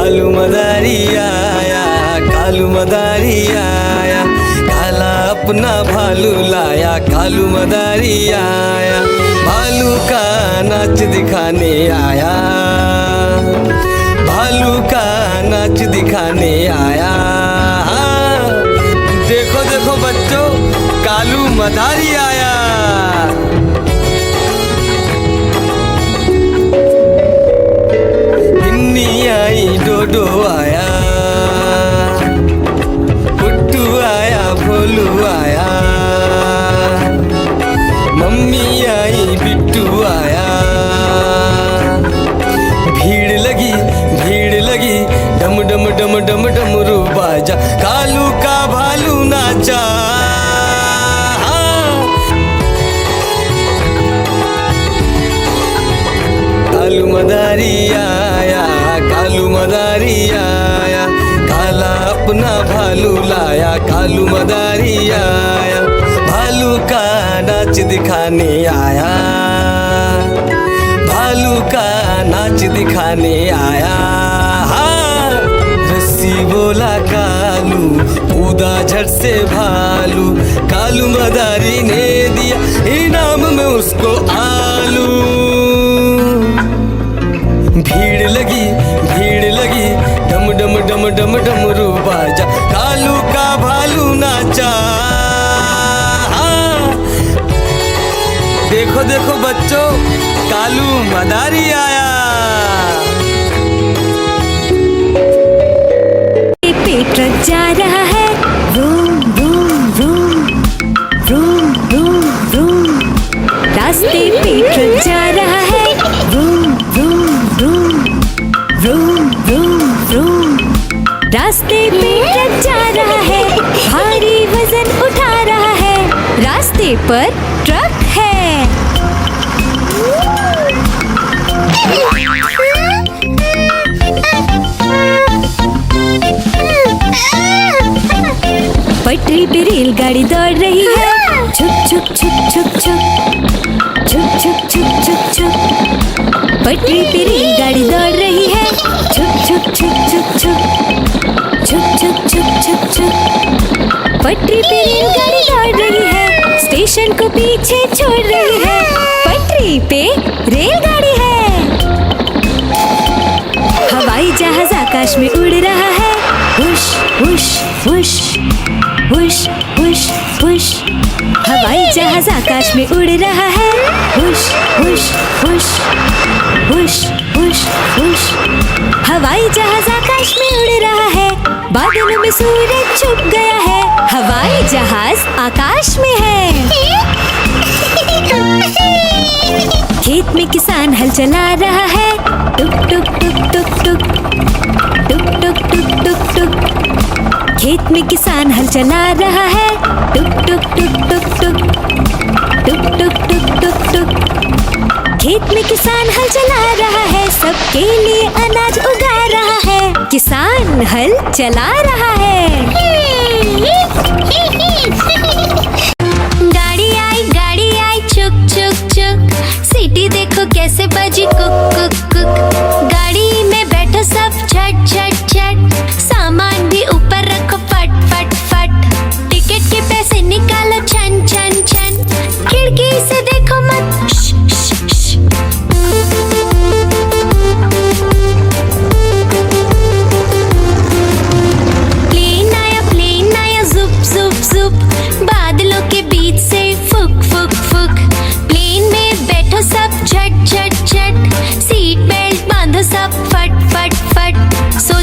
कालू मदारी आया, कालू मदारी आया, काला अपना भालू लाया, कालू मदारी आया, भालू का नाच दिखाने आया, भालू का नाच दिखाने आया। देखो देखो बच्चों, कालू मदारी आया। बिन्नी आई, डोडो आया, पुट्टू आया, भोलू आया, मम्मी आई, बिट्टू आया। भीड़ लगी, डम डम डम डम डमरू बाजा, कालू का भालू नाचा। कालू मदारी आया, कालू मदारी आया, काला अपना भालू लाया, कालू मदारी आया, भालू का नाच दिखाने आया, भालू का नाच दिखाने आया। रस्सी बोला कालू, कूदा झट से भालू, कालू मदारी ने दिया इनाम में उसको आलू। भीड़ लगी, डम डम डम डम डमरू बाजा, कालू का भालू नाचा। देखो देखो बच्चों, कालू मदारी आया। पेट ट्रक जा रहा है, room room room room room room. रास्ते पे ट्रक जा रहा है, room room room room room room. रास्ते पे ट्रक जा रहा है, भारी वजन उठा रहा है, रास्ते पर ट्रक है। पटरी पे रेलगाड़ी दौड़ रही है, छुक छुक छुक छुक छुक छुक छुक छुक छुक छुक। पटरी पे रेलगाड़ी दौड़ रही है, छुक छुक छुक छुक छुक छुक छुक छुक छुक छुक। पटरी पे रेलगाड़ी दौड़ रही है, स्टेशन को पीछे छोड़ रही है, पटरी पे रेलगाड़ी है। हवाई जहाज आकाश में उड़ रहा है, हुश हुश हुश हुश हुश हुश। हवाई जहाज आकाश में उड़ रहा है, हुश हुश हुश हुश हुश हुश। हवाई जहाज आकाश में उड़ रहा है, बादलों में सूरज छुप गया है, हवाई जहाज आकाश में है। खेत में किसान हल चला रहा है, टुक टुक टुक टुक टुक टुक टुक टुक टुक टुक। खेत में किसान हल चला रहा है, टुक टुक टुक टुक टुक टुक टुक टुक टुक टुक। खेत में किसान हल चला रहा है, सबके लिए अनाज उगा रहा है, किसान हल चला रहा है। गाड़ी आई चुक चुक चुक, सीटी देखो कैसे बजी कुक कुक कुक। गाड़ी में बैठो सब झट झट झट, सामान भी ऊपर रखो फट फट फट। टिकट के पैसे निकालो छन छन छन, खिड़की से देखो मत श श श। प्लेन आया जुप जुप जुप, बादलों के बीच से फुक फुक फुक। प्लेन में बैठो सब झट झट झट, सीट बेल्ट बांधो सब फट फट फट। सो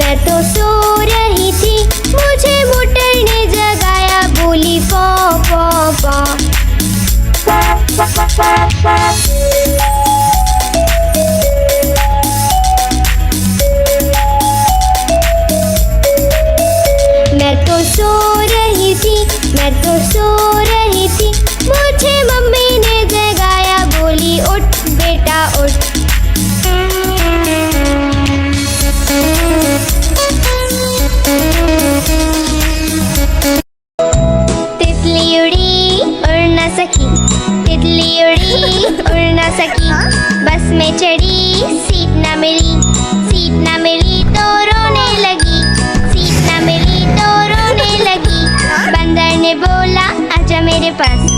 मैं तो सो रही थी, मुझे मोटर ने जगाया, बोली पॉ पॉ पॉ। मैं तो सो रही थी, मैं तो सो रही थी, मुझे मम्मी ने जगाया, बोली उठ बेटा उठ। तितली उड़ी उड़ न सकी, तितली उड़ी उड़ न सकी, बस में चढ़ी सीट न मिली, सीट न मिली तो रोने लगी, सीट न मिली तो रोने लगी। बंदर ने बोला आजा मेरे पास,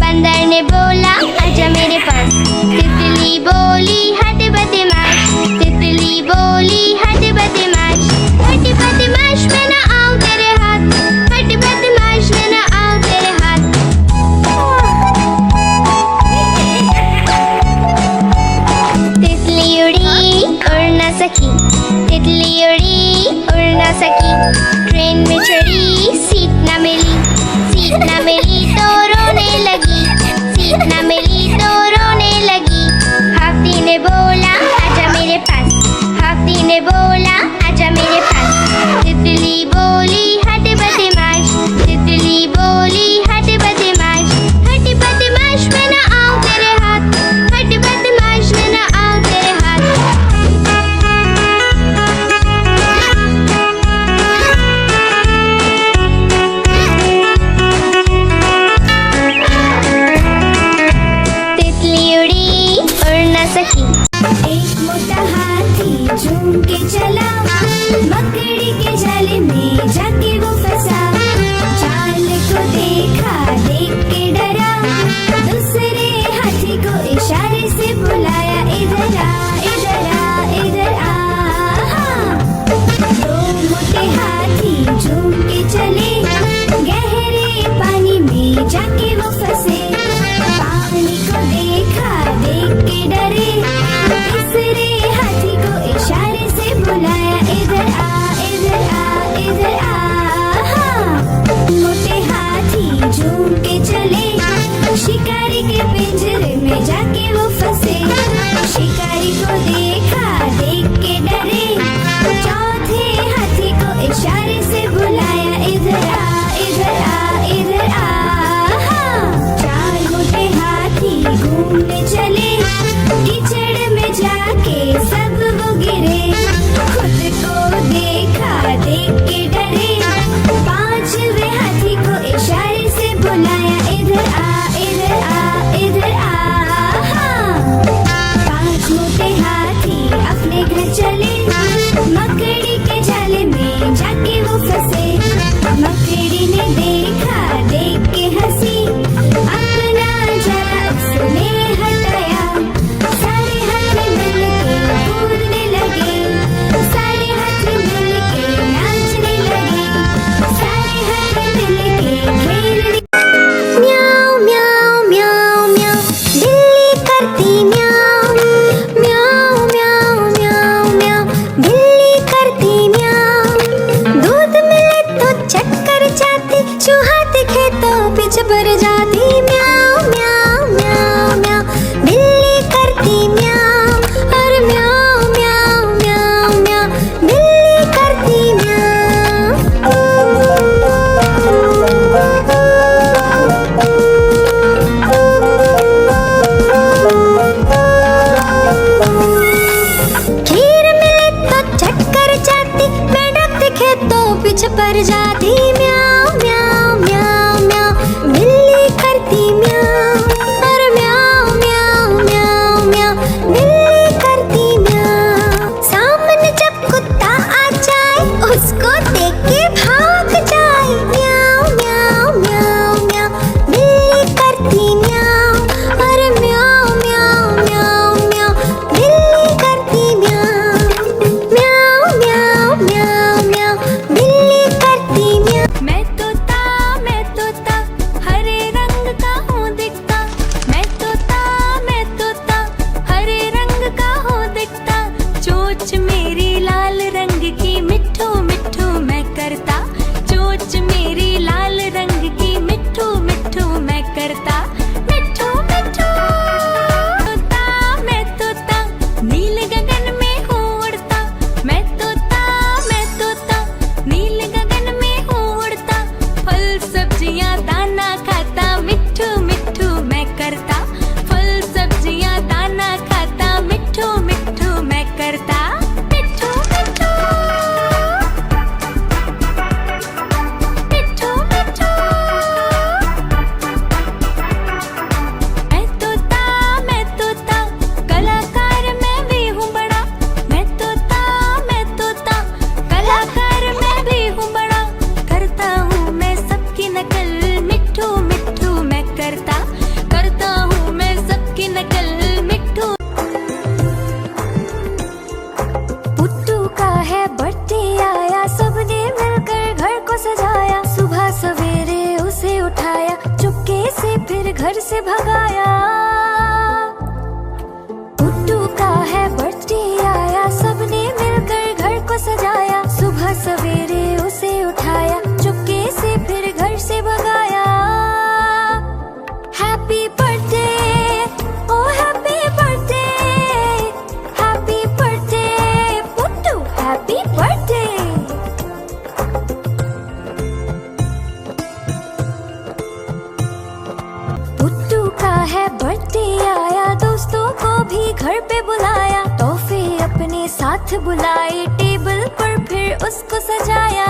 बंदर ने बोला आजा मेरे पास। तितली बोली हट बदमाश, तितली बोली हट बदमाश, हट बदमाश मैं ना आऊं तेरे हाथ, हट बदमाश मैं ना आऊं तेरे हाथ। तितली उड़ी उड़ न सकी, तितली उड़ी उड़ न सकी, ट्रेन में चढ़ी सीट न मिली, सीट न मिली तो रोने लगी, सीट न मिली तो रोने लगी। हाथी ने बोला आजा मेरे पास, हाथी ने बोला आजा मेरे पास। तितली बोली हट बदमाश, तितली बोली हट बदमाश, हट बदमाश मैं ना आऊं तेरे हाथ, हट बदमाश मैं ना आऊं तेरे हाथ। तितली उड़ी उड़ न सकी। एक मोटा हाथी झूम के चला, मकड़ी के जाल में जाके वो फंसा, जाल को देखा देख के डरा, दूसरे हाथी को इशारे से बुलाया, इधर आ इधर आ इधर आ। दो मोटे हाथी झूम के चले, गहरे पानी में जाके वो फंसे, पानी को देखा देख के डरे, तीसरे हाथी को इशारे से बुलाया, इधर आ इधर आ इधर आ। मोटे हाथी झूम के चले, शिकारी के पिंजरे में जाके वो फंसे, शिकारी को देखा देख के डरे, चौथे हाथी को इशारे से बुलाया, इधर आ इधर आ इधर आ। चार मोटे हाथी घूमने चले, कीचड़ में जाके सब वो गिरे, खुद को देखा देख के डरे, पांचवे हाथी को इशारे से बुलाया, इधर आ इधर आ इधर आ। पांच मोटे हाथी अपने घर चले, मकड़ी के जाले में जाके वो फंसे, मकड़ी ने देखा देख के हंसी, अपना जाला उसने हटाया, सारे हाथी मिलके कूदने लगे, सारे हाथी मिलके नाचने लगे, सारे हाथी मिलके खेलने। म्याऊ म्याऊ म्याऊ म्याऊ, बिल्ली करती म्याऊ, म्याऊ म्याऊ म्याऊ म्याऊ, बिल्ली करती म्याऊ। दूध मिले तो चक्कर जाती, चूहा दिखे तो पीछे पड़ जाती, म्याऊ म्याऊ म्याऊ म्याऊ, बिल्ली करती म्याऊ, और म्याऊ म्याऊ म्याऊ म्याऊ, बिल्ली करती खीर मिले तो चक्कर जाती, मेंढक दिखे तो पीछे पड़ जाती, म्याऊ म्याऊ म्याऊ म्याऊ, बिल्ली करती म्याऊ, और म्याऊ म्याऊ म्याऊ म्याऊ, बिल्ली करती म्याऊ। सामने जब कुत्ता आ जाए, उसको देख के भाग जाए, म्याऊ म्याऊ म्याऊ म्याऊ, बिल्ली करती म्याऊ, और म्याऊ म्याऊ म्याऊ म्याऊ, बिल्ली करती म्याऊ, म्याऊ म्याऊ म्याऊ म्याऊ, बिल्ली करती म्याऊ। से भगाया। पुट्टू का है बर्थडे आया, सबने मिलकर घर को सजाया। सुबह सवेरे उसे उठाया, चुपके से फिर घर से भगाया। हैप्पी बर्थडे, ओ happy birthday, happy birthday Puttu, happy birthday. Puttu का है बर्थडे आया, दोस्तों को भी घर पे बुलाया। तोहफे अपने साथ बुलाए, टेबल पर फिर उसको सजाया।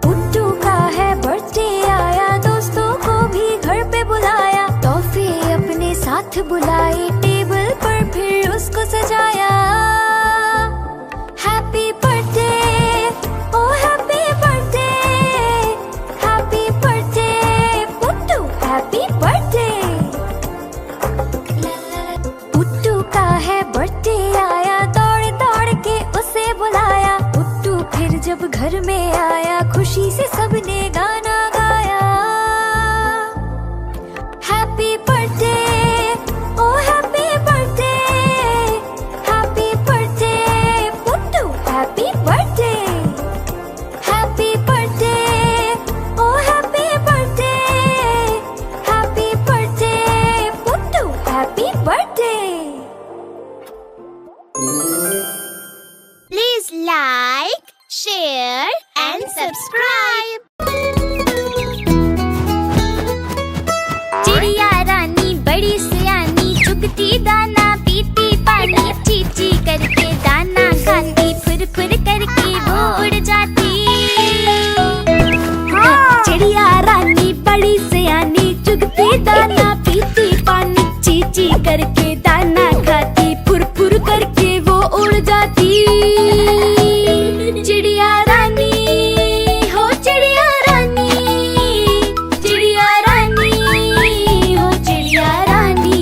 पुट्टू का है बर्थडे आया, दोस्तों को भी घर पे बुलाया। तोहफे अपने साथ बुलाए, टेबल पर फिर उसको सजाया। हैप्पी बर्थडे, ओ happy birthday, happy birthday Puttu, happy birthday. Puttu का है बर्थडे आया, दौड़ दौड़ के उसे बुलाया। पुट्टू फिर जब घर में आया, खुशी से सबने गाना गाया। Happy birthday, O happy birthday, happy birthday Puttu, happy birthday. Happy birthday, O happy birthday, happy birthday Puttu, happy birthday. Please like, share and subscribe. चिड़िया रानी बड़ी सियानी, चुगती दाना पीती पानी। चीची करके दाना खाती, फुर फुर करके वो उड़ जाती। चिड़िया रानी बड़ी सियानी, चुगती दाना पीती पानी। चीची करके दाना खाती, फुर फुर करके वो उड़ जाती। चिड़िया रानी, हो चिड़िया रानी, चिड़िया रानी, हो चिड़िया रानी।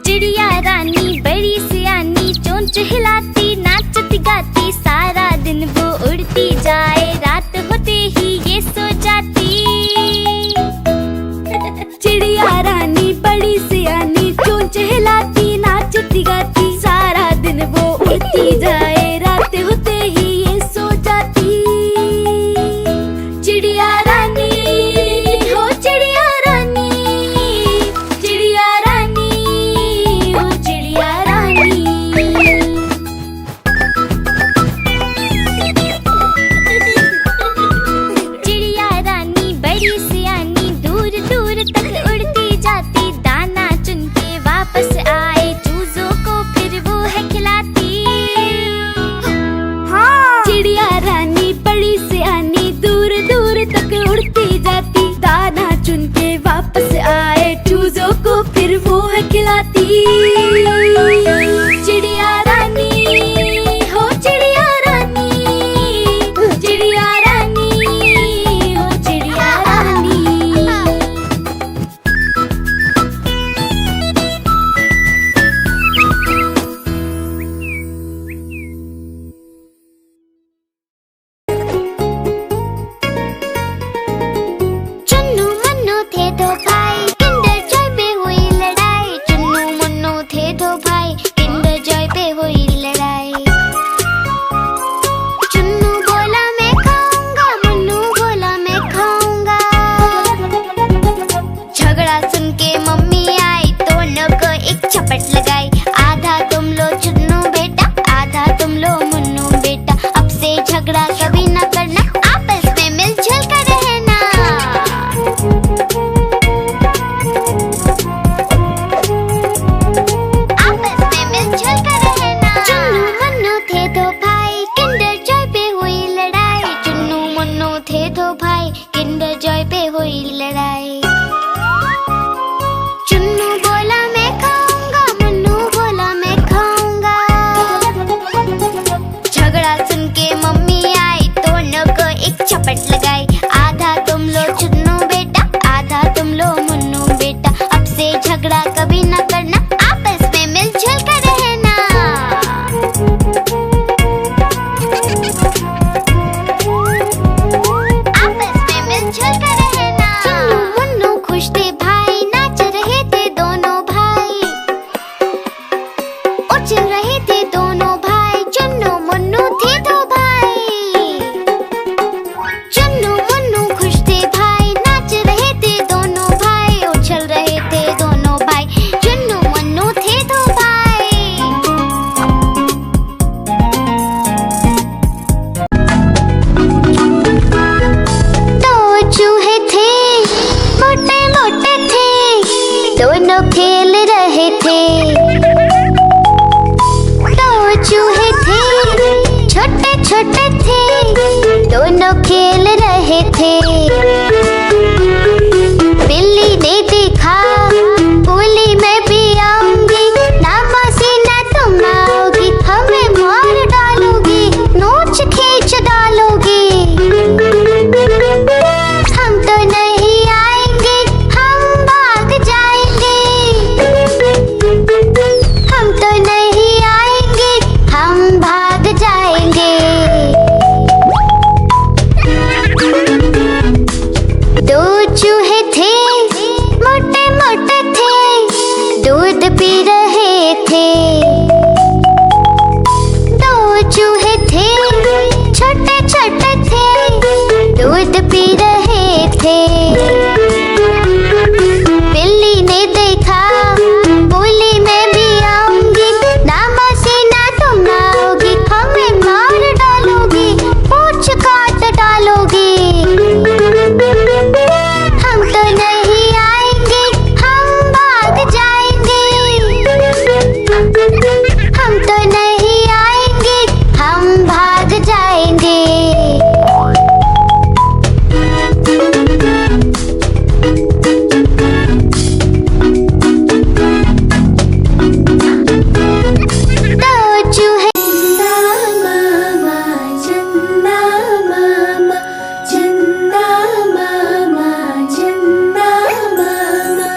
चिड़िया रानी बड़ी सियानी, चोंच हिलाती नाचती गाती। सारा दिन वो उड़ती जाए, रात होते ही ये सो जाती। चिड़िया रानी बड़ी सियानी, चोंच हिलाती नाचती गाती। सारा दिन वो उड़ती जाए, रात होते ही ये सो जाती। चिड़िया रानी, हो चिड़िया रानी, चिड़िया रानी, हो चिड़िया रानी। चिड़िया रानी बड़ी सियानी, दूर दूर तक उड़ती जाती। दाना चुन के वापस आए, चूजों को फिर वो है खिलाती। चिड़िया रानी बड़ी सियानी, दूर दूर तक उड़ती जाती। दाना चुन के वापस आए, चूजों को फिर वो है खिलाती। चिड़िया रानी, हो चिड़िया रानी, चिड़िया रानी, हो चिड़िया रानी। चुन्नू मुन्नू थे दो भाई, किंडर जॉय पे हुई लड़ाई। चुन्नू मुन्नू थे दो भाई, किंडर जॉय पे हुई लड़ाई। चुन्नू बोला मैं खाऊंगा, मुन्नू बोला मैं खाऊंगा। झगड़ा सुन के मम्मी आई, दोनों को एक झपट लगाई। आधा तुम लो चुन्नू बेटा, आधा तुम लो मुन्नू बेटा। अब से झगड़ा कभी न करना, आपस में मिलजुल कर रहना। आपस में मिलजुल कर रहना। चुन्नू मुन्नू थे दो भाई, किंडर जॉय पे हुई लड़ाई। चुन्नू मुन्नू थे दो भाई, किंडर जॉय पे हुई लड़ाई। चुन्नू बोला मैं खाऊंगा, मुन्नू बोला मैं खाऊंगा। झगड़ा सुन के मम्मी आई, दोनों को एक झपट लगाई। आधा तुम लो चुन्नू बेटा, आधा तुम लो मुन्नू बेटा। अब से झगड़ा कभी न करना, आपस में मिलजुल कर रहना। थे। दो चूहे थे, छोटे छोटे थे, दोनों खेल रहे थे। बिल्ली ने देखा, बोली मैं भी आऊंगी, ना मासी ना तुम आओगी, हमें मार डालोगी, नोच खींच डालोगी। हम तो नहीं आएंगे, हम भाग जाएंगे। हम तो नहीं आएंगे, हम भाग जाएंगे। दो चूहे थे, मोटे मोटे थे, दूध पी रहे थे। दो चूहे थे, छोटे छोटे थे, दूध पी रहे थे। बिल्ली ने देखा, बोली मैं भी आऊंगी, ना मासी ना तुम आओगी, हमें मार डालोगी, पूंछ काट डालोगी। हम तो नहीं आएंगे, हम भाग जाएंगे। हम तो नहीं आएंगे, हम भाग जाएंगे। दो चूहे मामा चंदा मामा चंदा मामा चंदा मामा।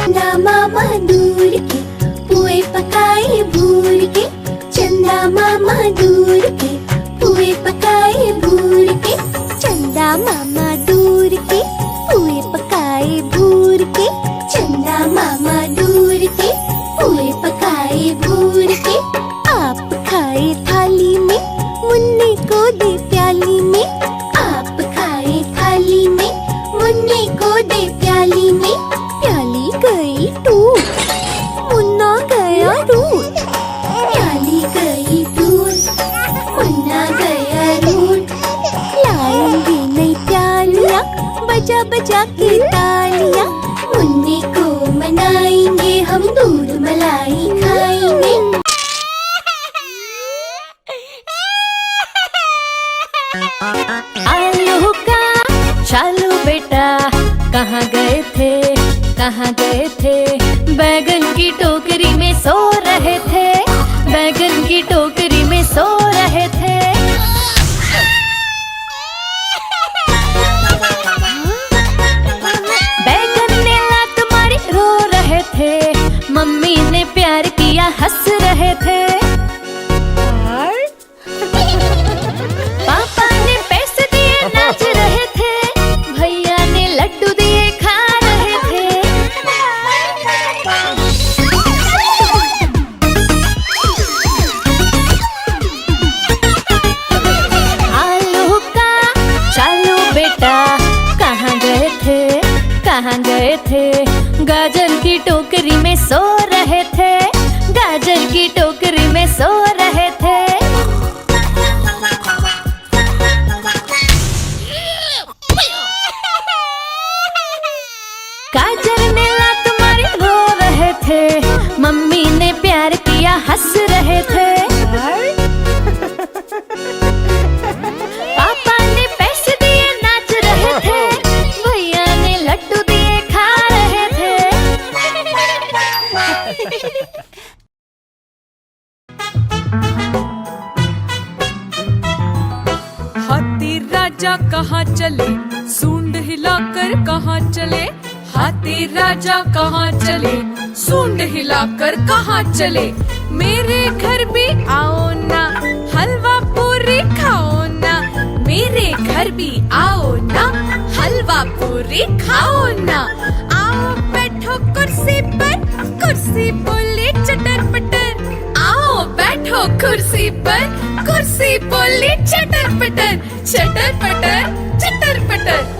चंदा मामा दूर के पुए पकाए भूर के, चंदा मामा दूर के पुए पकाए भूर के, चंदा मामा दूर के पुए पकाए भूर के, चंदा मामा दूर के पुए पकाए भूर के। आप खाए थाली में, मुन्ने को दे प्याली में, आप खाए थाली में, मुन्ने को दे प्याली में। प्याली गई टूट, मुन्ना गया रूट, प्याली गई टूट, मुन्ना गया रूट। लाएंगे नई प्यालियाँ, बजा बजा के तालियाँ, मुन्ने को मनाएंगे, हम दूध मलाई खाएंगे। आलू का चालू बेटा, कहाँ गए थे, कहाँ गए थे? बैगन की टोकरी में सो रहे थे, बैगन की टोकरी में सो रहे थे। बैगन ने लात मारी, रो रहे थे, मम्मी ने प्यार किया, हंस रहे थे। पापा ने पैसे दिए, नाच रहे थे, भैया ने लड्डू दिए, खा रहे थे। आलू का चालू बेटा, कहाँ गए थे, कहाँ गए थे? गाजर की टोकरी में सो रहे थे, गाजर की टोकरी में सो रहे थे। गाजर ने लात मारी, रो रहे थे, मम्मी ने प्यार किया, हंस रहे थे। पापा ने पैसे दिए, नाच रहे थे, भैया ने लड्डू दिए, खा रहे थे। हाथी राजा कहाँ चले, सूंड हिलाकर कहाँ चले? हाथी राजा कहाँ चले, सूंड हिलाकर कहाँ चले? मेरे घर भी आओ ना, हलवा पूरी खाओ ना, मेरे घर भी आओ ना, हलवा पूरी खाओ ना। आओ बैठो कुर्सी पर, कुर्सी बोले चटर पटर, आओ बैठो कुर्सी पर, कुर्सी बोली चटर पटर, चटर पटर, चटर पटर।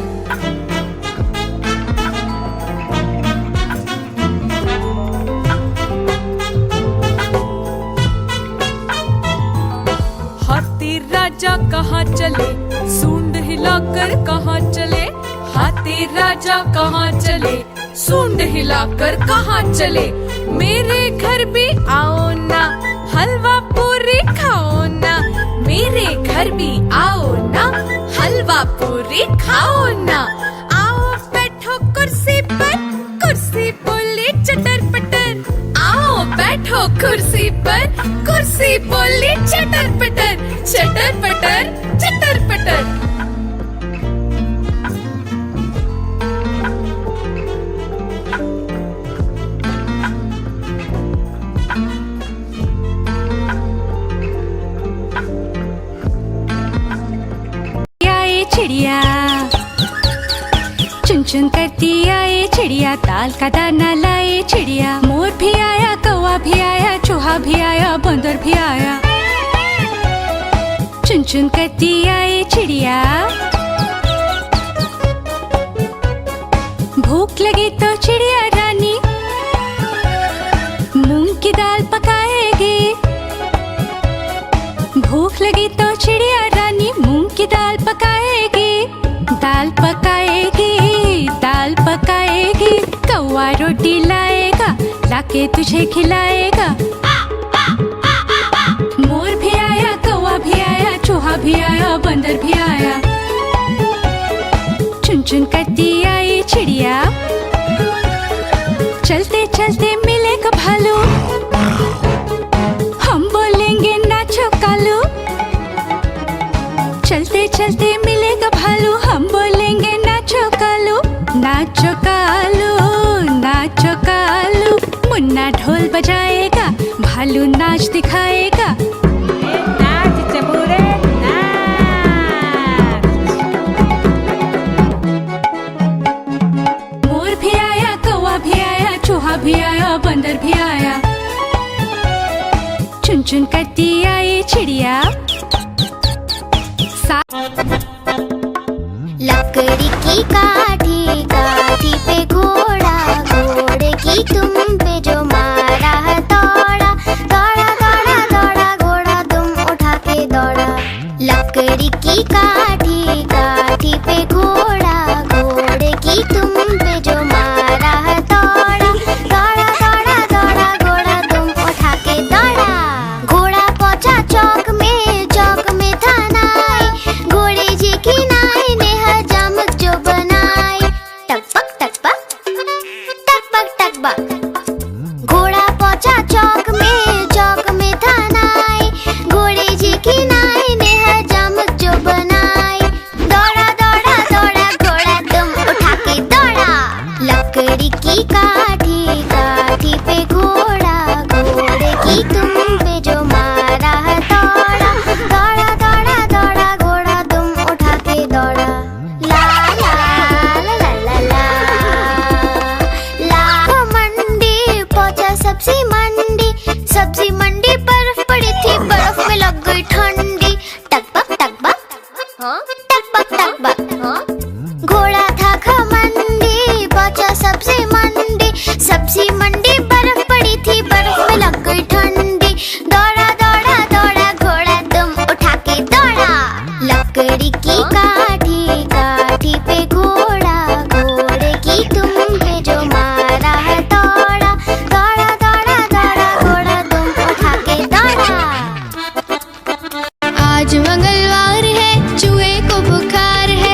हाथी राजा कहाँ चले, सूंड हिला हिलाकर कहाँ चले, हाथी राजा कहाँ चले, सूंड हिलाकर कहाँ चले। मेरे घर भी आओ ना, हलवा पूरी खाओ ना, मेरे घर भी आओ ना, हलवा पूरी खाओ ना। आओ बैठो कुर्सी पर, कुर्सी बोली चटर पटर, आओ बैठो कुर्सी पर, कुर्सी बोली चटर पटर, चटर पटर चटर पटर। चिड़िया चुन चुन करती आए चिड़िया, ताल का दाना लाए चिड़िया। मोर भी आया, कौवा भी आया, चूहा भी आया, बंदर भी आया। चुन चुन करती आए चिड़िया। भूख लगी तो चिड़िया रानी मूंग की दाल पकाएगी। भूख लगी तो चिड़िया रानी मूंग की दाल पकाएगी। दाल पकाएगी, दाल पकाएगी। कौवा रोटी लाएगा, लाके तुझे खिलाएगा। मोर भी आया, कौवा भी आया, चूहा भी आया, बंदर भी आया। चुन चुन करती आई चिड़िया। चलते चलते मिलेगा भालू, हम बोलेंगे नाचो कालू। चलते चलते मिलेगा भालू, हम बोलेंगे नाचो कालू। नाचो कालू, नाचो कालू। मुन्ना ढोल बजाएगा, भालू नाच दिखाएगा। नाच चबूरे नाच। मोर भी आया, कौवा भी आया, चूहा भी आया, बंदर भी आया। चुन चुन करती आई चिड़िया। लकड़ी की काठी, काठी पे घोड़ा, घोड़े की तुम पे जो मारा है दौड़ा, दौड़ा दौड़ा दौड़ा घोड़ा तुम उठा के दौड़ा। लकड़ी की काठी, काठी पे घोड़ा, घोड़े की तुम पे जो मारा है दौड़ा, दौड़ा दौड़ा दौड़ा घोड़ा तुम उठा के दौड़ा। घोड़ा पहुंचा चौक में, चौक में था नाई, घोड़े जी की नाई ने हजामत जो बनाई। टकपक टकपक टकपक टकपक। घोड़ा पहुंचा चौक में, चौक में था नाई, घोड़े जी की नाई ने हजामत जो बनाई। दौड़ा दौड़ा दौड़ा घोड़ा तुम उठा के दौड़ा। लकड़ी की काठी, काठी पे घोड़ा, घोड़े की तुम पे जो मारा है दौड़ा, दौड़ा दौड़ा दौड़ा घोड़ा तुम उठा के दौड़ा। ला ला ला ला ला ला। लाखों मंडी पहुंचा सब्जी मंडी, सब्जी मंडी बर्फ पड़ी थी, बर्फ में लग गई ठंडी। टकपक टकपक हाँ, टकपक टकपक हाँ। घोड़ा था घमंडी, पहुंचा सब्जी मंडी, सब्जी मंडी बर्फ पड़ी थी, बर्फ में लग गई ठंडी। दौड़ा दौड़ा दौड़ा घोड़ा तुम उठा के दौड़ा। लकड़ी की काठी, काठी पे घोड़ा, घोड़े की तुम पे जो मारा है दौड़ा, दौड़ा दौड़ा दौड़ा घोड़ा तुम उठा के दौड़ा। आज मंगलवार है, चूहे को बुखार है,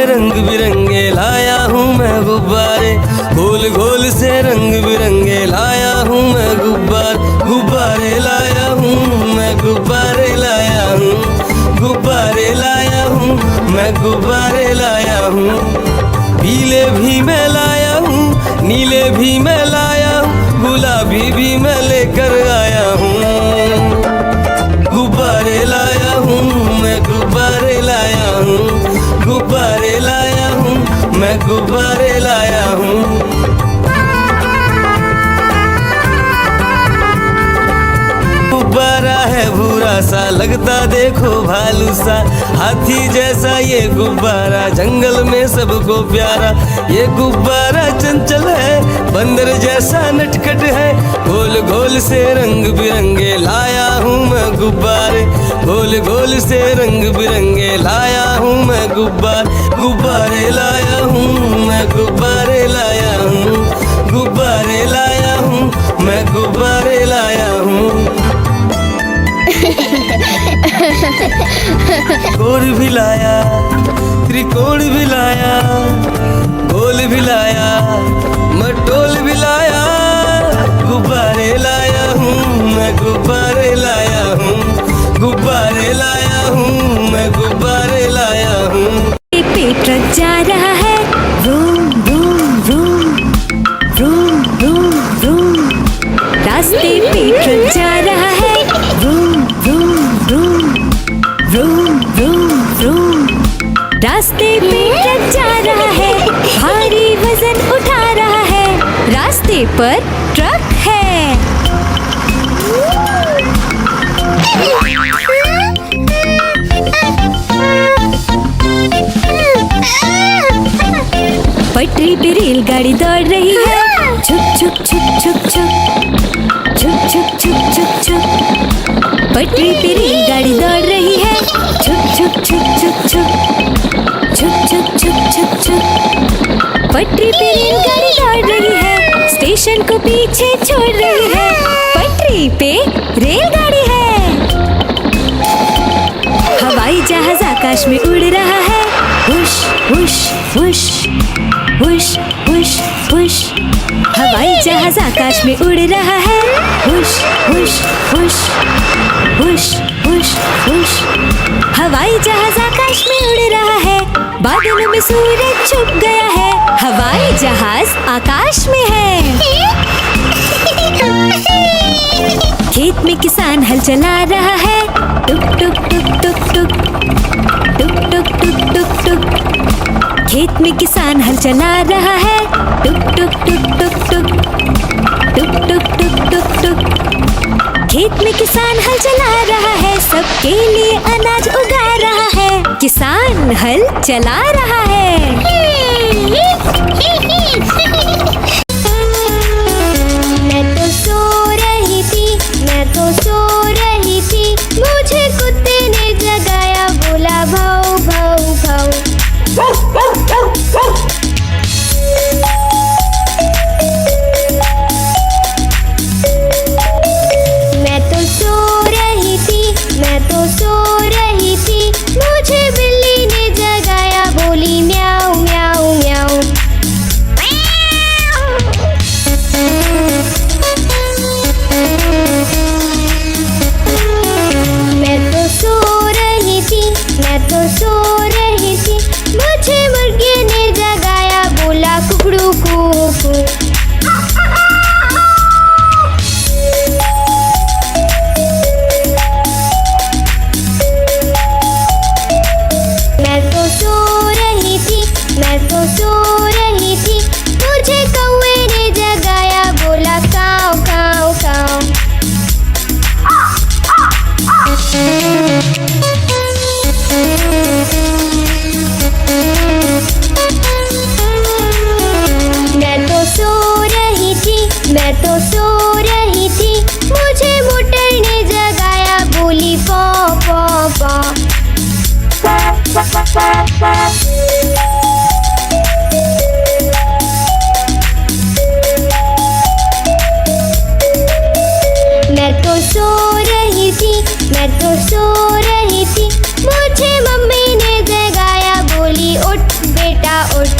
रंग बिरंगे लाया हूँ मैं गुब्बारे, गोल गोल से रंग बिरंगे लाया हूँ मैं गुब्बारे लाया हूँ मैं, गुब्बारे लाया हूँ, गुब्बारे लाया हूँ मैं, गुब्बारे लाया हूँ। पीले भी मैं लाया हूँ, नीले भी मैं लाया हूँ, गुलाबी भी मैं लेकर आया हूँ। गुब्बारे लाया हूँ मैं, गुब्बारे लाया हूँ, गुब्बारे लाया हूँ मैं, गुब्बारे लाया हूँ। गुब्बारा है भूरा सा, लगता देखो भालू सा, हाथी जैसा ये गुब्बारा, जंगल में सबको प्यारा। ये गुब्बारा चंचल है, बंदर जैसा नटखट है, गोल गोल से रंग बिरंगे लाया हूँ मैं गुब्बारे, गोल गोल से रंग बिरंगे लाया हूँ मैं गुब्बारे लाया हूँ मैं, गुब्बारे लाया हूँ, गुब्बारे लाया हूँ मैं, गुब्बारे लाया हूँ। गोल भी लाया, त्रिकोण भी लाया, गोल भी लाया, मटोल भी लाया, गुब्बारे लाया हूँ मैं, गुब्बारे लाया हूँ, गुब्बारे लाया हूँ मैं, गुब्बारे लाया हूँ। पे ट्रक जा रहा है, room room room room room room. रास्ते पे ट्रक जा रहा है, room room room room room room. रास्ते पे ट्रक जा रहा है, भारी वजन उठा रहा है, रास्ते पर ट्रक है। पटरी पे रेलगाड़ी दौड़ रही है, छुक छुक छुक छुक छुक छुक छुक छुक छुक छुक। पटरी पे रेलगाड़ी दौड़ रही है, छुक छुक छुक छुक छुक छुक छुक छुक छुक छुक। पटरी पे रेलगाड़ी दौड़ रही है, स्टेशन को पीछे छोड़ रही है, पटरी पे रेलगाड़ी है। हवाई जहाज आकाश में उड़ रहा है, हुश हुश हुश हुश हुश हुश। हवाई जहाज आकाश में उड़ रहा है, हुश हुश हुश हुश हुश हुश। हवाई जहाज आकाश में उड़ रहा है, बादलों में सूरज छुप गया है, हवाई जहाज आकाश में है। खेत में किसान हल चला रहा है, टुक टुक टुक टुक टुक टुक टुक टुक टुक टुक। खेत में किसान हल चला रहा है, टुक टुक टुक टुक टुक टुक टुक टुक टुक टुक। खेत में किसान हल चला रहा है, सबके लिए अनाज उगा रहा है, किसान हल चला रहा है। मैं तो सो रही थी, मैं तो सो रही थी, मुझे कुत्ते ने जगाया, बोला भाऊ भाऊ भाऊ। मैं तो सो रही थी, मैं तो सो रही थी, मुझे बिल्ली ने जगाया, बोली म्याऊ म्याऊ म्याऊ। बेटा उठ।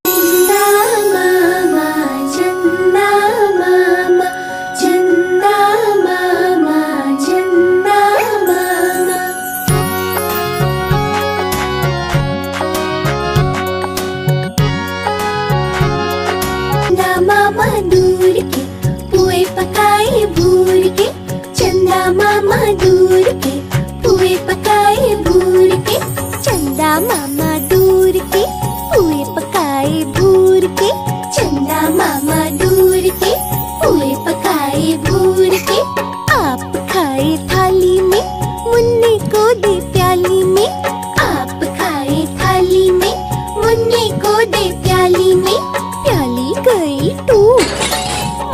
चंदा मामा, चंदा मामा, चंदा मामा, चंदा मामा दूर के पुए पकाए भूर के, चंदा मामा दूर के पुए पकाए भूर के, चंदा मामा दूर के पुए पकाए भूर के, चंदा मामा दूर के पुए पकाए भूर के। आप खाए थाली में, मुन्ने को दे प्याली में, आप खाए थाली में, मुन्ने को दे प्याली में। प्याली गई टूट,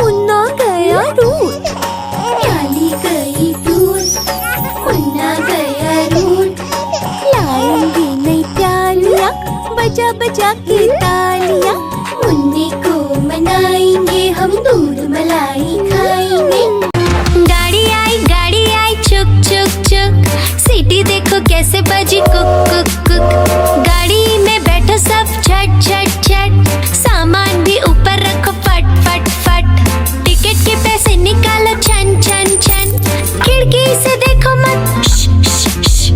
मुन्ना गया रूट, प्याली गई टूट, मुन्ना गया रूट। लाएंगे नई प्यालियाँ बजा बजा के तालियाँ, मुन्ने को मनाएंगे हम, दूध मलाई खाएंगे। गाड़ी आई चुक चुक चुक, सीटी देखो कैसे बजी कुक कुक कुक। गाड़ी में बैठो सब झट झट झट, सामान भी ऊपर रखो फट फट फट। टिकट के पैसे निकालो छन छन छन, खिड़की से देखो मत श, श, श।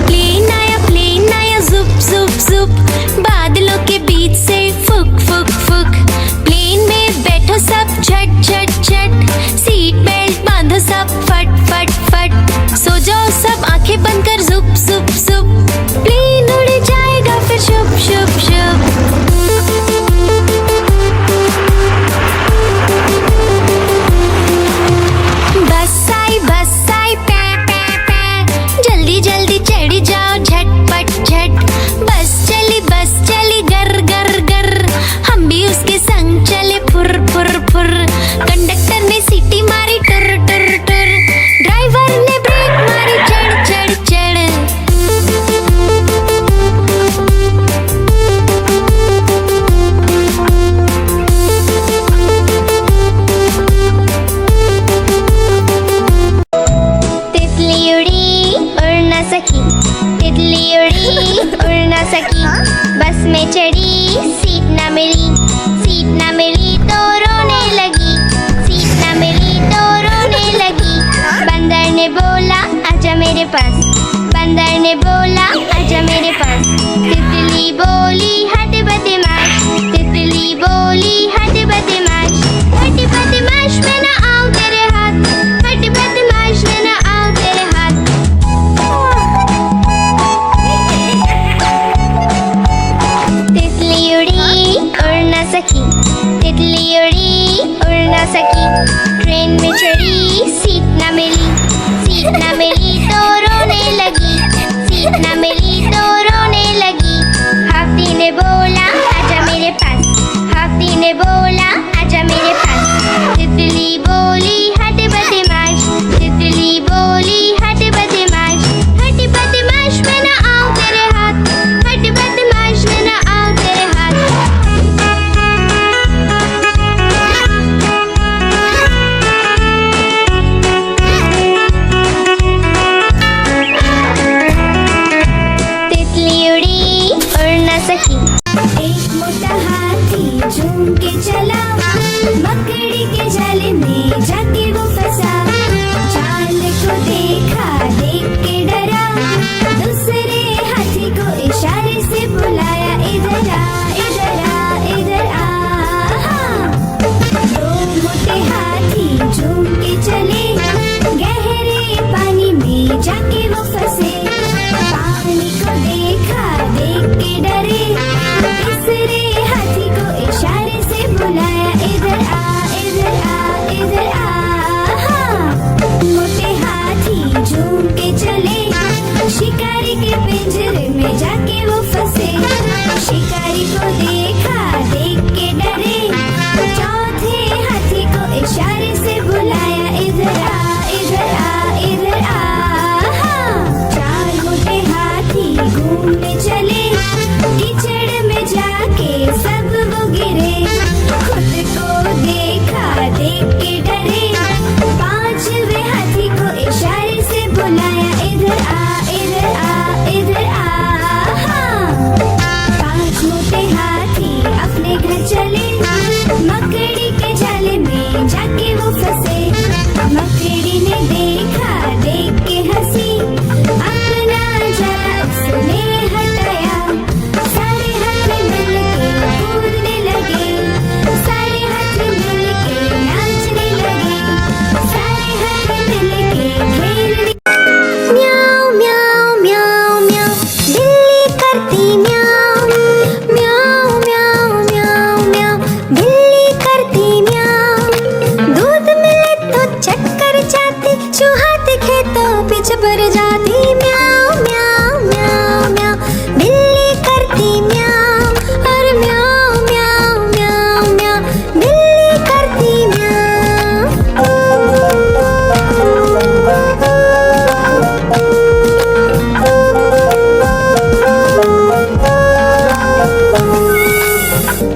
प्लेन आया जुप जुप जुप, बादलों के बीच से फुक फुक फुक। प्लेन में बैठो सब झट झट झट, सीट बेल्ट बांधो सब फट फट फट। सो जाओ सब आंखें बंद कर जुप जुप जुप, प्लेन उड़ जाएगा फिर शुभ शुभ शुभ। बस आई पै पै पै, जल्दी जल्दी चढ़ी जाओ झटपट झट। बस चली गर गर गर, हम भी उसके संग चले फुर फुर फुर। कंडक्टर ने सीटी मारी टुर टुर टुर, ड्राइवर ने ब्रेक मारी चढ़ चढ़ चढ़। तितली उड़ी उड़ न सकी, तितली उड़ी उड़ न सकी। बस में चढ़ी सीट न मिली, सीट न मिली तो रोने लगी, सीट न मिली तो रोने लगी। बंदर ने बोला आजा मेरे पास, बंदर ने बोला आजा मेरे पास। तितली बोली हट बदमाश, तितली बोली हट बदमाश। हट बदमाश मैं ना आऊं तेरे हाथ, हट बदमाश मैं ना आऊं तेरे हाथ। तितली उड़ी उड़ न सकी, तितली उड़ी उड़ न सकी। ट्रेन में चढ़ी सीट न मिली, सीट न मिली तो रोने लगी, सीट न मिली तो रोने लगी। हाथी ने बोला आजा मेरे पास, हाथी ने बोला आजा मेरे पास। तितली बोली हट बदमाश, तितली बोली हट बदमाश। हट बदमाश मैं ना आऊं तेरे हाथ, हट बदमाश मैं ना आऊं तेरे हाथ। तितली उड़ी उड़ न सकी। एक मोटा हाथी झूम के चला, मकड़ी के जाले में जाके वो फंसा। चाल को देखा, देख के डरा, दूसरे हाथी को इशारे से बुलाया, इधर आ इधर आ इधर आ। दो मोटे हाथी झूम के चले, गहरे पानी में जाके वो फंसे। पानी को देखा, देख के डरे, तीसरे हाथी को इशारे से बुलाया, हल चले, मकड़ी के जाले में जाके वो फंसे। मकड़ी ने देखा, देख के हंसी, अपना जाल उसने हटाया। सारे हाथ मिलके कूदने लगे, सारे हाथ मिलके नाचने लगे, सारे हाथ मिलके खेलने। म्याऊ म्याऊ म्याऊ म्याऊ, बिल्ली करती म्याऊ, म्याऊ म्याऊ म्याऊ म्याऊ, बिल्ली करती म्याऊ। दूध मिले तो चक्कर जाती, चूहा दिखे तो पीछे पड़ जाती। म्याऊ म्याऊ म्याऊ म्याऊ, बिल्ली करती म्याऊ, और म्याऊ म्याऊ म्याऊ म्याऊ, बिल्ली करती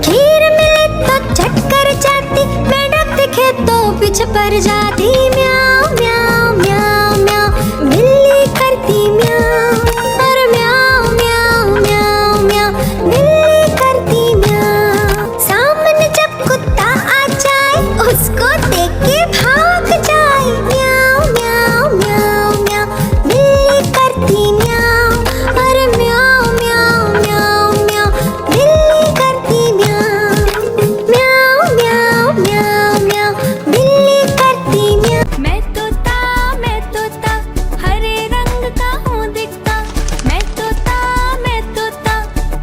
खीर मिले तो चक्कर जाती, मेंढक दिखे तो पीछे पड़ जाती। म्याऊ म्याऊ म्याऊ म्याऊ, बिल्ली करती म्याऊ, और म्याऊ म्याऊ म्याऊ म्याऊ, बिल्ली करती म्याऊ। सामने जब कुत्ता आ जाए, उसको देख के भाग जाए। म्याऊ म्याऊ म्याऊ म्याऊ, बिल्ली करती म्याऊ, और म्याऊ म्याऊ म्याऊ म्याऊ, बिल्ली करती म्याऊ। म्याऊ म्याऊ म्याऊ म्याऊ, बिल्ली करती म्याऊ। मैं तोता हरे रंग का हूँ दिखता। मैं तोता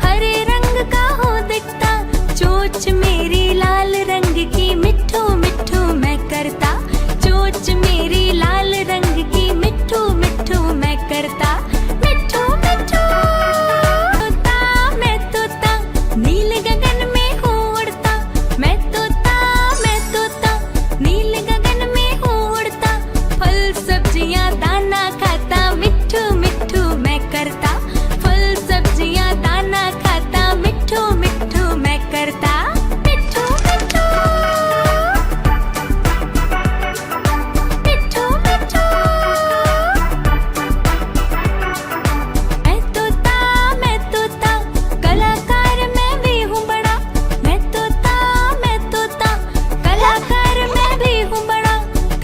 हरे रंग का हूँ दिखता। चोंच मेरी लाल रंग की, मिट्ठू मिट्ठू मैं करता। चोंच मेरी लाल रंग की, मिट्ठू मिट्ठू मैं करता। मिट्ठू मिट्ठू मैं तोता, नील गगन में हूँ उड़ता। मैं तोता नील गगन में हूँ उड़ता। फल सब्जियाँ दाना खाता, मिट्ठू मिट्ठू मैं करता। फल सब्जियाँ दाना खाता, मिट्ठू मिट्ठू मैं करता। मिट्ठू मिट्ठू मिट्ठू मिट्ठू। मैं तोता कलाकार मैं भी हूँ बड़ा। मैं तोता कलाकार मैं भी हूँ बड़ा।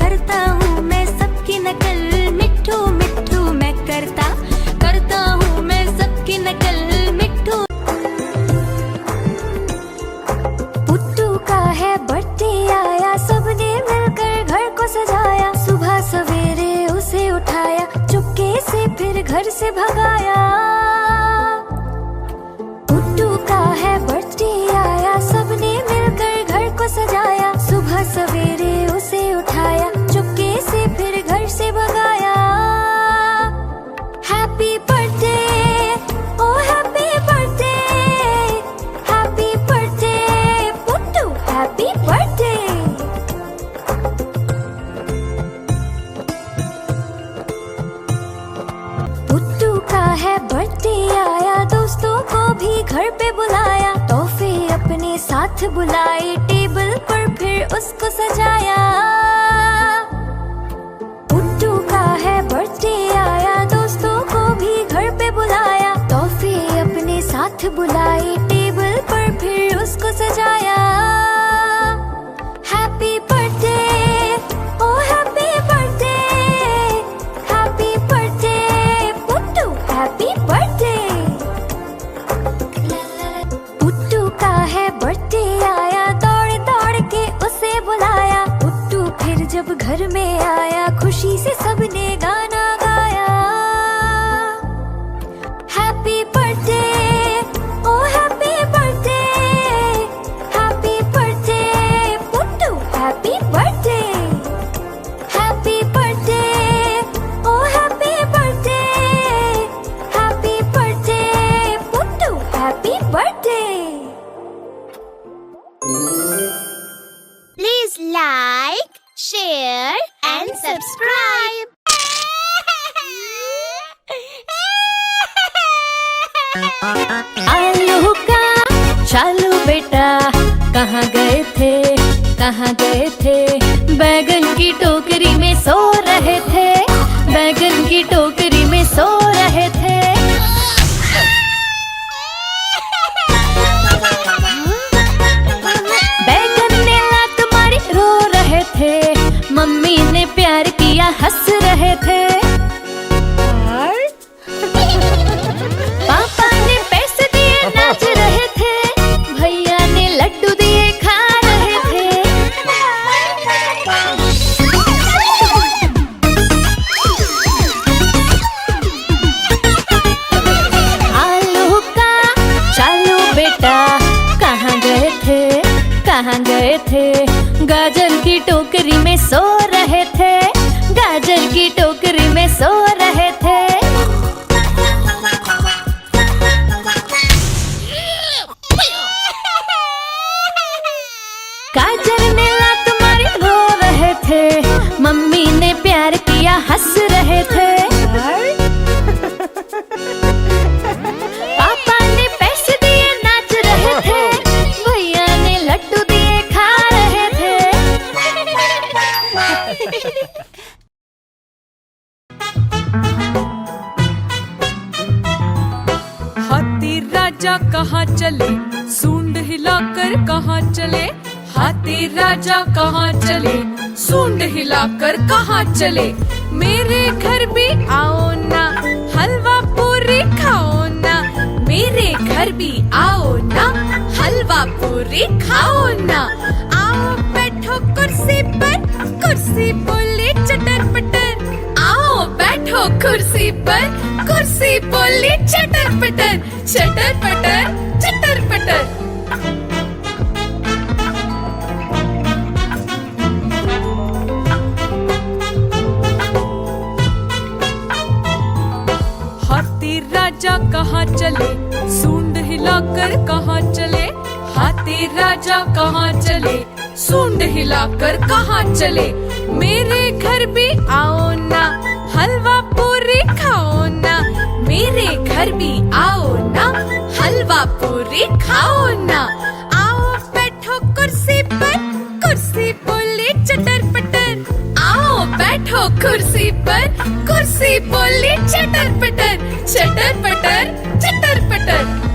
करता हूँ मैं सबकी नकल, मिट्ठू मिट्ठू मैं करता। करता हूँ मैं सबकी नकल, मिट्ठू। पुट्टू का है बर्थडे आया, सबने मिलकर घर को सजाया। सुबह सवेरे उसे उठाया, चुपके से फिर घर से भगाया। पुट्टू का है बर्थडे आया, सबने मिलकर घर को सजाया। सुबह सवेरे उसे उठाया, चुपके से फिर घर से भगाया। हैप्पी बर्थडे, ओ happy birthday, happy birthday Puttu, happy birthday. Puttu का है बर्थडे आया, दोस्तों को भी घर पे बुलाया। तोहफे अपने साथ बुलाए, टेबल पर फिर उसको सजाया। पुट्टू का है बर्थडे आया, दोस्तों को भी घर पे बुलाया। तोहफे अपने साथ बुलाए, टेबल पर फिर उसको सजाया। हैप्पी बर्थडे, ओ happy birthday, happy birthday Puttu, happy birthday. Puttu का है बर्थडे आया, दौड़ दौड़ के उसे बुलाया। पुट्टू फिर जब घर में आया, खुशी से सबने गाना गाया। Happy birthday, O happy birthday, happy birthday Puttu, happy birthday. Happy birthday, O happy birthday, happy birthday Puttu, happy birthday. Please like, share and subscribe. आलू का चालू बेटा, कहाँ गए थे, कहाँ गए थे। बैगन की टोकरी में सो रहे थे, बैगन की टोकरी में सो रहे थे। कहाँ गए थे? गाजर की टोकरी में सो रहे थे, गाजर की टोकरी में सो रहे थे। गाजर ने लात मारी रो रहे थे, मम्मी ने प्यार किया हंस रहे थे। पापा ने पैसे दिए नाच रहे थे, भैया ने लड्डू दिए खा रहे थे। हाथी राजा कहाँ चले, सूंड हिलाकर कहाँ चले। हाथी राजा कहाँ चले, सूंड हिलाकर कहाँ चले। मेरे घर भी आओ ना, हलवा पूरी खाओ ना। मेरे घर भी आओ ना, हलवा पूरी खाओ ना। आओ बैठो कुर्सी पर, कुर्सी बोली चटर पटर। आओ बैठो कुर्सी पर, कुर्सी बोली चटर पटर। चटर पटर चटर पटर। हाथी राजा कहाँ चले, सूंड हिलाकर कहाँ चले। हाथी राजा कहाँ चले, सूंड हिलाकर कहाँ चले। मेरे घर भी आओ ना, हलवा पूरी खाओ ना। मेरे घर भी आओ ना, हलवा पूरी खाओ ना। आओ बैठो कुर्सी पर, कुर्सी बोली चटर पटर। आओ बैठो कुर्सी पर, कुर्सी बोली चटर पटर। चटर पटर चटर पटर।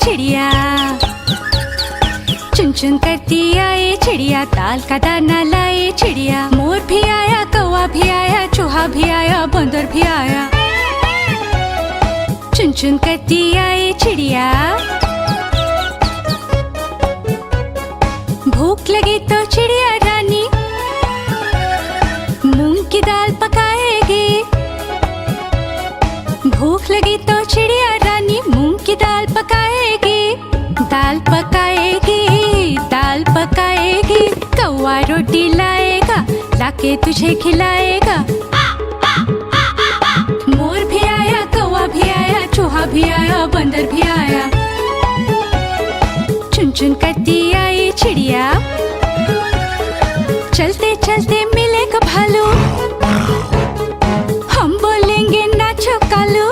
चिड़िया चुन चुन करती आए चिड़िया, ताल का दाना लाए चिड़िया। मोर भी आया, कौवा भी आया, चूहा भी आया, बंदर भी आया। चुन चुन करती आए चिड़िया। भूख लगी तो चिड़िया रानी मूंग की दाल पकाएगी। भूख लगी तो चिड़िया रानी मूंग की दाल पकाएगी। दाल पकाएगी, दाल पकाएगी। कौवा रोटी लाएगा, लाके तुझे खिलाएगा। मोर भी आया, कौवा भी आया, चूहा भी आया, बंदर भी आया। चुन चुन करती आई चिड़िया। चलते चलते मिलेगा भालू, हम बोलेंगे नाचो कालू।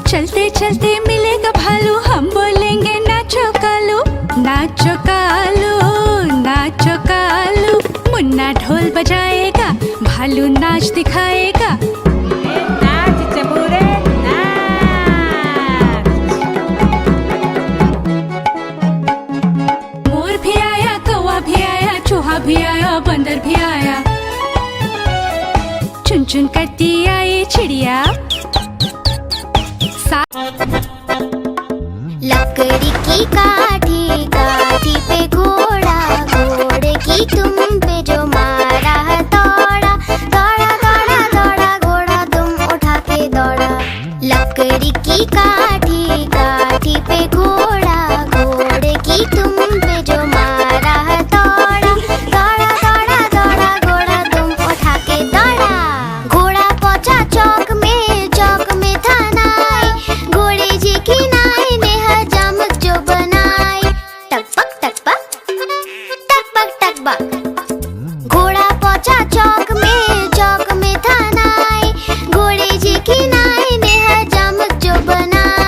चलते चलते मिलेगा भालू, हम बोलेंगे नाचो कालू। नाचो कालू, नाचो कालू। मुन्ना ढोल बजाएगा, भालू नाच दिखाएगा। नाच चबूरे नाच। मोर भी आया, कौवा भी आया, चूहा भी आया, बंदर भी आया। चुन चुन करती आई चिड़िया। लकड़ी की काठी, काठी पे घोड़ा, घोड़े की तुम पे जो मारा है दौड़ा। दौड़ा दौड़ा दौड़ा घोड़ा तुम उठा के दौड़ा। लकड़ी की काठी, काठी पे घोड़ा, घोड़े की तुम पे जो मारा है दौड़ा। दौड़ा दौड़ा दौड़ा घोड़ा तुम उठा के दौड़ा। घोड़ा पहुंचा चौक में, चौक में था नाई। घोड़े जी की नाई ने हजामत जो बनाई। टकपक टकपक टकपक टकपक। घोड़ा पहुंचा चौक में, चौक में था नाई। घोड़े जी की नाई ने हजामत जो बनाई।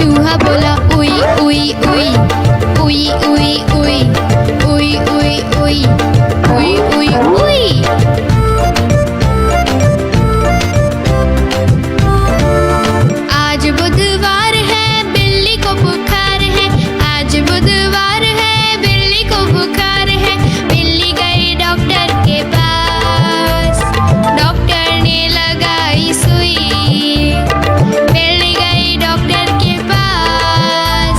चूहा बोला उई उई उई उई उई उई उई उई उई उई उई उई। आज बुधवार है बिल्ली को बुखार है, आज बुधवार है बिल्ली को बुखार है। बिल्ली गई डॉक्टर के पास, डॉक्टर ने लगाई सुई। बिल्ली गई डॉक्टर के पास,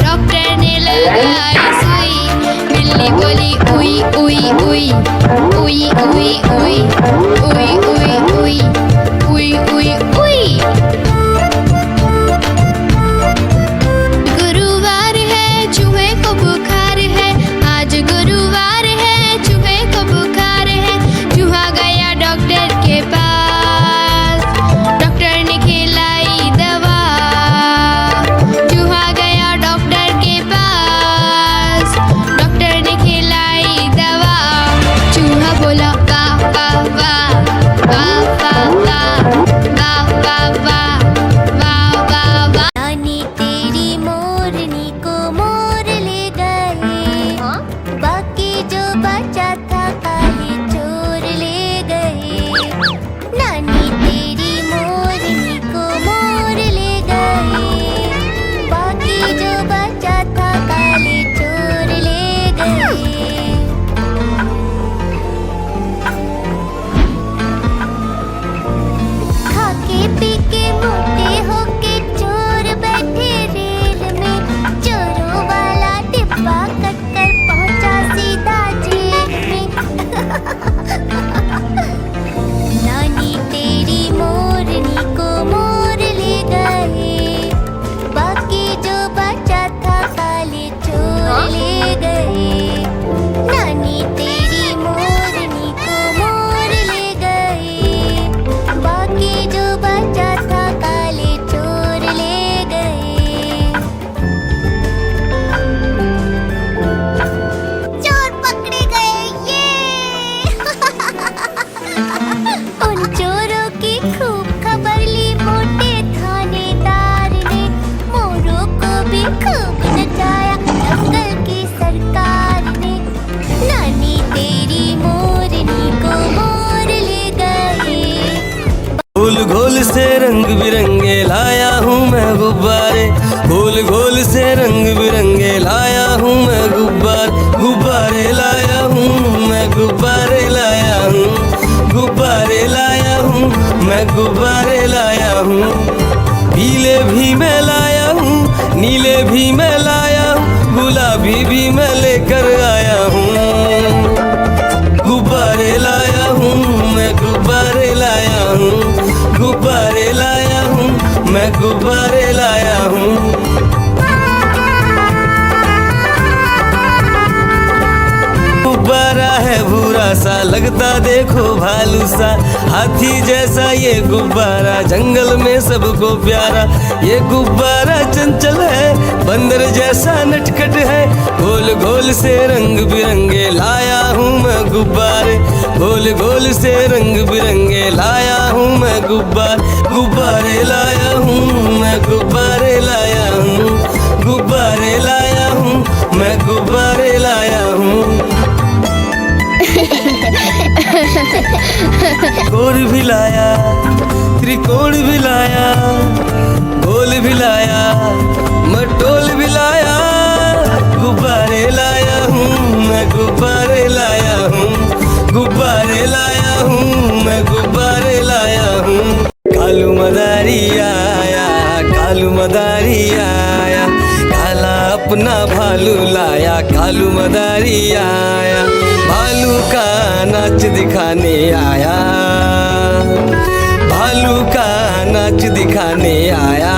डॉक्टर ने लगाई सुई। बिल्ली बोली उई उई उई उई उई उई उई उई उई उई उई उई। गुरुवार है चूहे को बुखार है, आज गुरुवार है चूहे को बुखार है। चूहा गया डॉक्टर के पास, डॉक्टर ने खिलाई दवा। चूहा गया डॉक्टर के पास, डॉक्टर ने खिलाई दवा। चूहा बोला वाह वाह वाह वाह वाह वाह वाह वाह वाह वाह वाह। नानी तेरी मोरनी को मोर ले गए, बाकी जो बचा था काले चोर ले गए। नानी तेरी मोरनी को मोर ले गए, बाकी जो बचा था काले चोर ले गए। खाके पी के मोटे होके चोर बैठे रेल में, चोरों वाला डिब्बा कट कर पहुंचा सीधा जेल में। नानी तेरी मोरनी को मोर ले गए, बाकी जो बचा था काले चोर ले गए। नानी तेरी मोरनी को मोर ले गए, बाकी जो बचा था काले चोर ले गए। चोर पकड़े गए ये। उन चोरों की खूब खबर ली मोटे थानेदार ने, मोरों को भी खूब नचाया जंगल की सरकार ने। नानी तेरी मोरनी को मोर ले गए। गोल गोल से रंग बिरंगे लाया हूँ मैं गुब्बारे, गोल गोल से रंग बिरंगे लाया हूँ मैं गुब्बारे लाया हूँ मैं गुब्बारे लाया हूँ, गुब्बारे लाया हूँ मैं गुब्बारे लाया हूँ। पीले भी मैं लाया हूँ, नीले भी मैं लाया हूँ, गुलाबी भी मैं लेकर आया हूँ। गुब्बारे लाया हूँ मैं गुब्बारे लाया हूँ, गुब्बारे लाया हूँ मैं गुब्बारे लाया हूँ। गुब्बारा है भूरा सा लगता देखो भालू सा, हाथी जैसा ये गुब्बारा जंगल में सबको प्यारा। ये गुब्बारा चंचल है बंदर जैसा नटखट है, गोल गोल से रंग बिरंगे लाया हूँ मैं गुब्बारे, गोल गोल से रंग बिरंगे लाया हूँ मैं गुब्बारे लाया हूँ मैं गुब्बारे लाया हूँ, गुब्बारे लाया हूँ मैं गुब्बारे लाया हूँ। गोल भी लाया, त्रिकोण भी लाया, गोल भी लाया, मटोल भी लाया, गुब्बारे लाया हूँ मैं गुब्बारे लाया हूँ, गुब्बारे लाया हूँ मैं गुब्बारे लाया हूँ। कालू मदारी आया, कालू मदारी आया, काला अपना भालू लाया, कालू मदारी आया, भालू का नाच दिखाने आया, भालू का नाच दिखाने आया।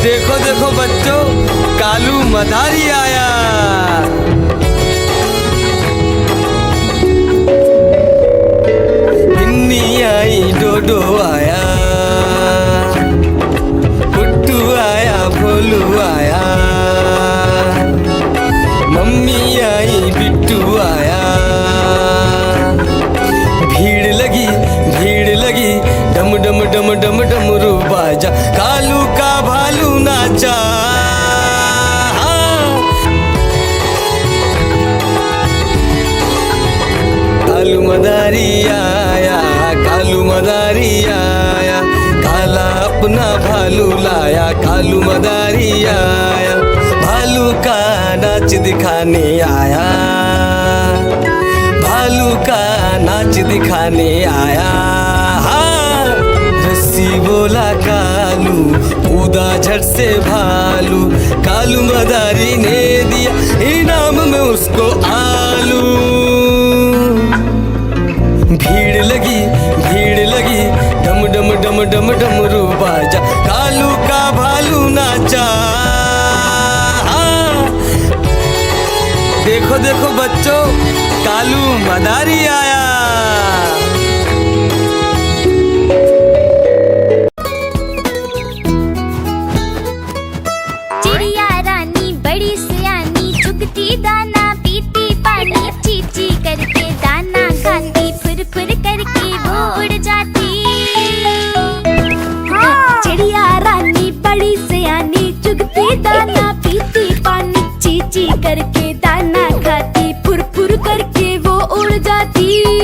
देखो देखो बच्चों, कालू मदारी आया। गिन्नी आई, डोडो आया, पुट्टू आया, भोलू आया, मम्मी आई, बिट्टू आया। भीड़ लगी, डम डम डम डम डमरू बाजा। बाजा, कालू का भालू नाचा। कालू मदारी आया, कालू मदारी आया, काला अपना भालू लाया, कालू मदारी आया, भालू का नाच दिखाने आया, भालू का नाच दिखाने आया। हाँ, रस्सी बोला कालू, कूदा झट से भालू, कालू मदारी ने दिया इनाम में उसको आलू। भीड़ लगी, भीड़ लगी, डम डम डम डम डमरू बाजा, कालू का भालू नाचा। हाँ, देखो देखो बच्चों, कालू मदारी आया। चिड़िया रानी बड़ी सियानी, चुगती दाना पीती पानी, चीची करके दाना खाती, फुर फुर करके वो उड़ जाती। चिड़िया रानी बड़ी सियानी, चुगती दाना पीती पानी, ची ची करके दाना खाती, फुर फुर करके वो उड़ जाती।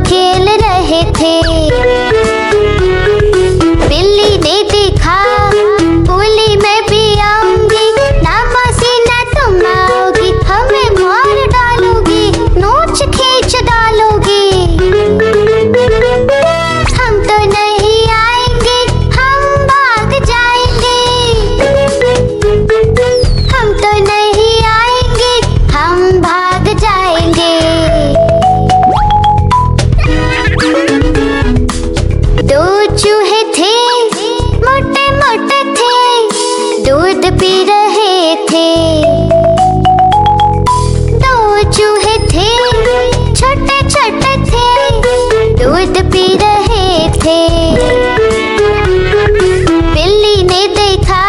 खेल रहे थे। बिल्ली ने देखा, बोली मैं भी आऊंगी, ना मौसी ना तुम आओगी, हमें मार डालोगी, नोच खींच डालोगी। हम तो नहीं आएंगे, हम भाग जाएंगे। हम तो नहीं आएंगे, हम भाग जाएंगे। दो चूहे थे, मोटे मोटे थे, दूध पी रहे थे। दो चूहे थे, छोटे छोटे थे, दूध पी रहे थे। बिल्ली ने देखा,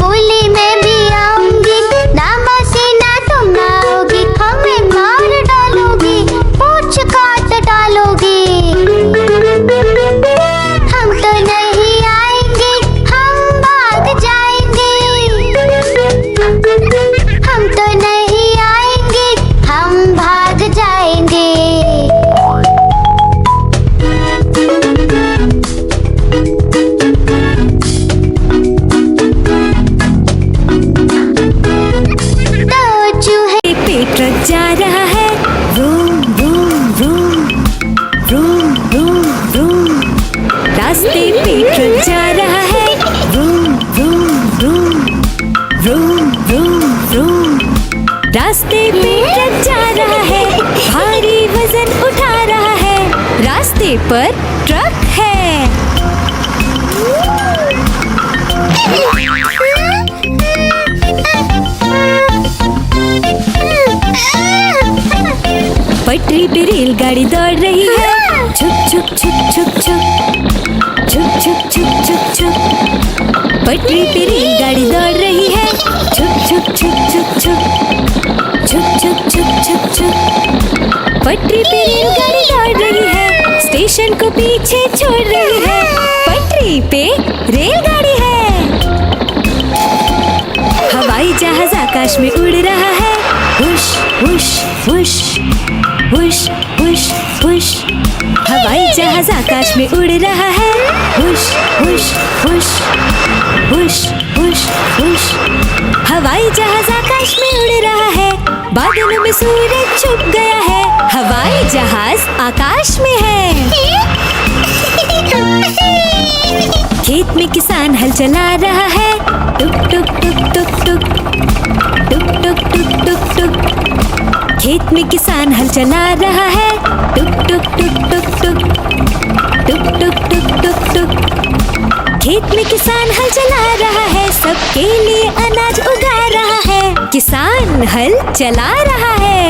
बोली मैं भी आऊंगी, ना मौसी ना तुम आओगी, हमें मार डालोगी, पूंछ काट डालोगी। हम तो नहीं आएंगे, हम भाग जाएंगे। हम तो नहीं आएंगे, हम भाग जाएंगे। दो चूहे पे ट्रक जा रहा है, room room room room room room. रास्ते पे ट्रक जा रहा है, room room room room room room. रास्ते पे ट्रक जा रहा है, भारी वजन उठा रहा है, रास्ते पर ट्रक है। पटरी पे रेलगाड़ी दौड़ रही है, छुक छुक छुक छुक छुक छुक छुक छुक छुक छुक। पटरी पे रेलगाड़ी दौड़ रही है, छुक छुक छुक छुक छुक छुक छुक छुक छुक छुक। पटरी पे रेलगाड़ी दौड़ रही है, स्टेशन को पीछे छोड़ रही है, पटरी पे रेलगाड़ी है। हवाई जहाज आकाश में उड़ रहा है, हुश हुश हुश हुश हुश हुश। हवाई जहाज आकाश में उड़ रहा है, हुश हुश हुश हुश हुश हुश। हवाई जहाज आकाश में उड़ रहा है, बादलों में सूरज छुप गया है, हवाई जहाज आकाश में है। खेत में किसान हल चला रहा है, टुक टुक टुक टुक टुक टुक टुक टुक टुक टुक। खेत में किसान हल चला रहा है, टुक टुक टुक टुक टुक टुक टुक टुक टुक टुक। खेत में किसान हल चला रहा है, सबके लिए अनाज उगा रहा है, किसान हल चला रहा है।